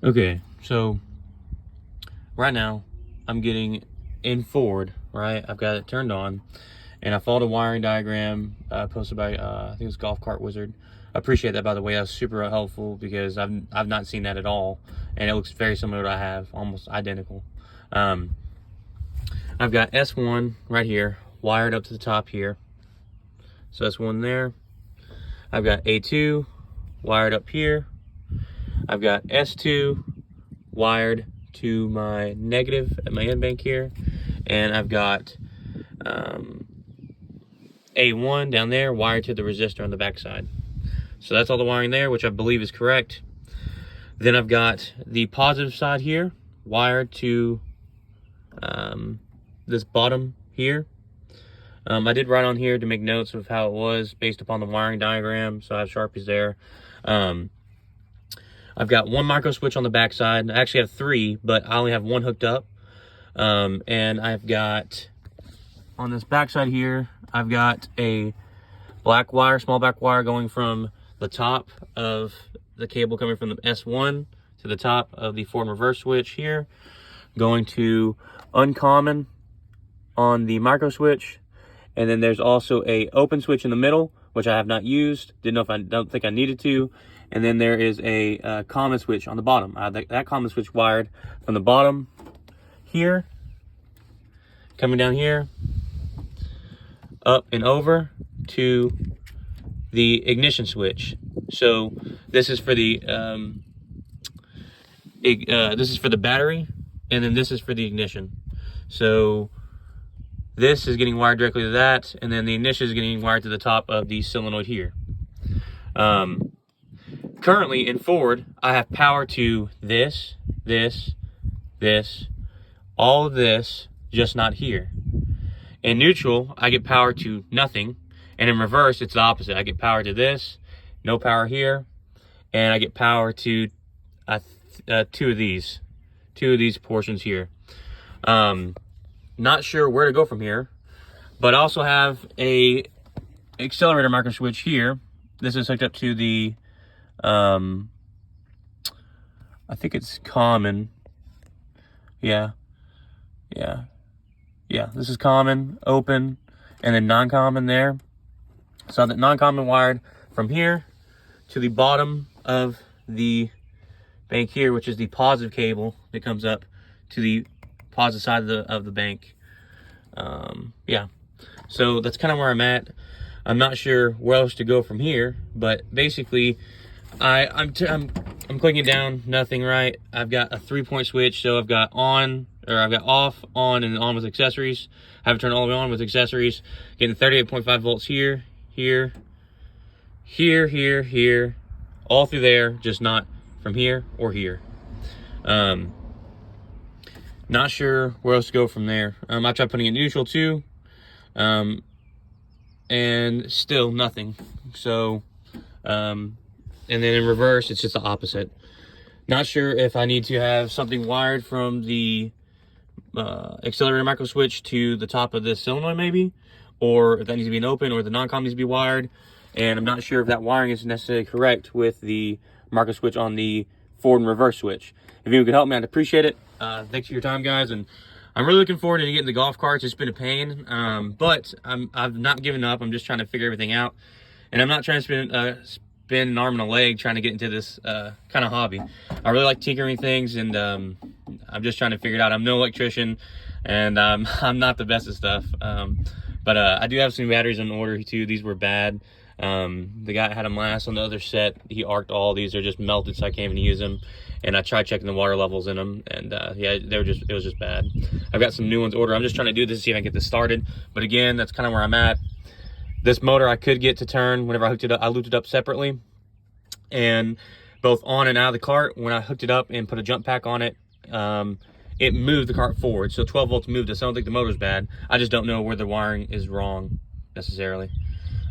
Okay, so right now I'm getting in forward, right? I've got it turned on, and I followed a wiring diagram posted by I think it was Golf Cart Wizard. I appreciate that, by the way. That was super helpful because I've not seen that at all, and it looks very similar to what I have, almost identical. Um, I've got S1 right here wired up to the top here, so that's one there. I've got A2 wired up here. I've got S2 wired to my negative at my end bank here, and I've got A1 down there wired to the resistor on the back side. So that's all the wiring there, which I believe is correct. Then I've got the positive side here wired to this bottom here. I did write on here to make notes of how it was based upon the wiring diagram, so I have Sharpies there. I've got one micro switch on the back side. I actually have three, but I only have one hooked up. And I've got, on this back side here, I've got a black wire, small black wire going from the top of the cable coming from the S1 to the top of the forward and reverse switch here, going to uncommon on the micro switch. And then there's also a open switch in the middle, which I have not used. Don't think I needed to. And then there is a common switch on the bottom. I have that common switch wired from the bottom here, coming down here, up and over to the ignition switch. So this is for the battery, and then this is for the ignition. So this is getting wired directly to that, and then the ignition is getting wired to the top of the solenoid here. Currently in forward, I have power to this, all of this, just not here. In neutral, I get power to nothing, and in reverse, it's the opposite. I get power to this, no power here, and I get power to two of these portions here. Not sure where to go from here, but I also have a accelerator micro switch here. This is hooked up to the I think it's common. Yeah, this is common, open, and then non-common there. So that non-common wired from here to the bottom of the bank here, which is the positive cable that comes up to the positive side of the bank. Yeah, so that's kind of where I'm at. I'm not sure where else to go from here, but basically I'm clicking down, nothing, right? I've got a 3-point switch, so I've got off, on, and on with accessories. I have it turned all the way on with accessories. Getting 38.5 volts here, all through there, just not from here or here. Not sure where else to go from there. I tried putting it neutral too, and still nothing. So, and then in reverse, it's just the opposite. Not sure if I need to have something wired from the accelerator micro switch to the top of this solenoid maybe, or if that needs to be an open, or the non-com needs to be wired. And I'm not sure if that wiring is necessarily correct with the micro switch on the forward and reverse switch. If you could help me, I'd appreciate it. Thanks for your time, guys, and I'm really looking forward to getting the golf carts. It's been a pain, but I've not given up. I'm just trying to figure everything out, and I'm not trying to spend an arm and a leg trying to get into this kind of hobby. I really like tinkering things, and I'm just trying to figure it out. I'm no electrician, and I'm not the best at stuff, but I do have some batteries in order too. These were bad. The guy had them last on the other set. He arced all these. They're just melted, so I can't even use them. And I tried checking the water levels in them, and yeah, it was just bad. I've got some new ones ordered. I'm just trying to do this to see if I can get this started. But again, that's kind of where I'm at. This motor I could get to turn whenever I hooked it up. I looped it up separately, and both on and out of the cart. When I hooked it up and put a jump pack on it, it moved the cart forward. So 12 volts moved it. So I don't think the motor's bad. I just don't know where the wiring is wrong necessarily.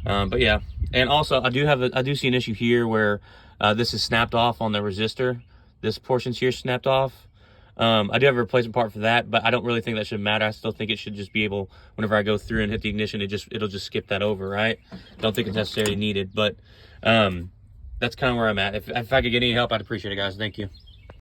But yeah, and also I do see an issue here where this is snapped off on the resistor. This portion's here snapped off. I do have a replacement part for that, but I don't really think that should matter. I still think it should just be able, whenever I go through and hit the ignition, it'll just skip that over, right? Don't think it's necessarily needed, but that's kind of where I'm at. If I could get any help, I'd appreciate it, guys. Thank you.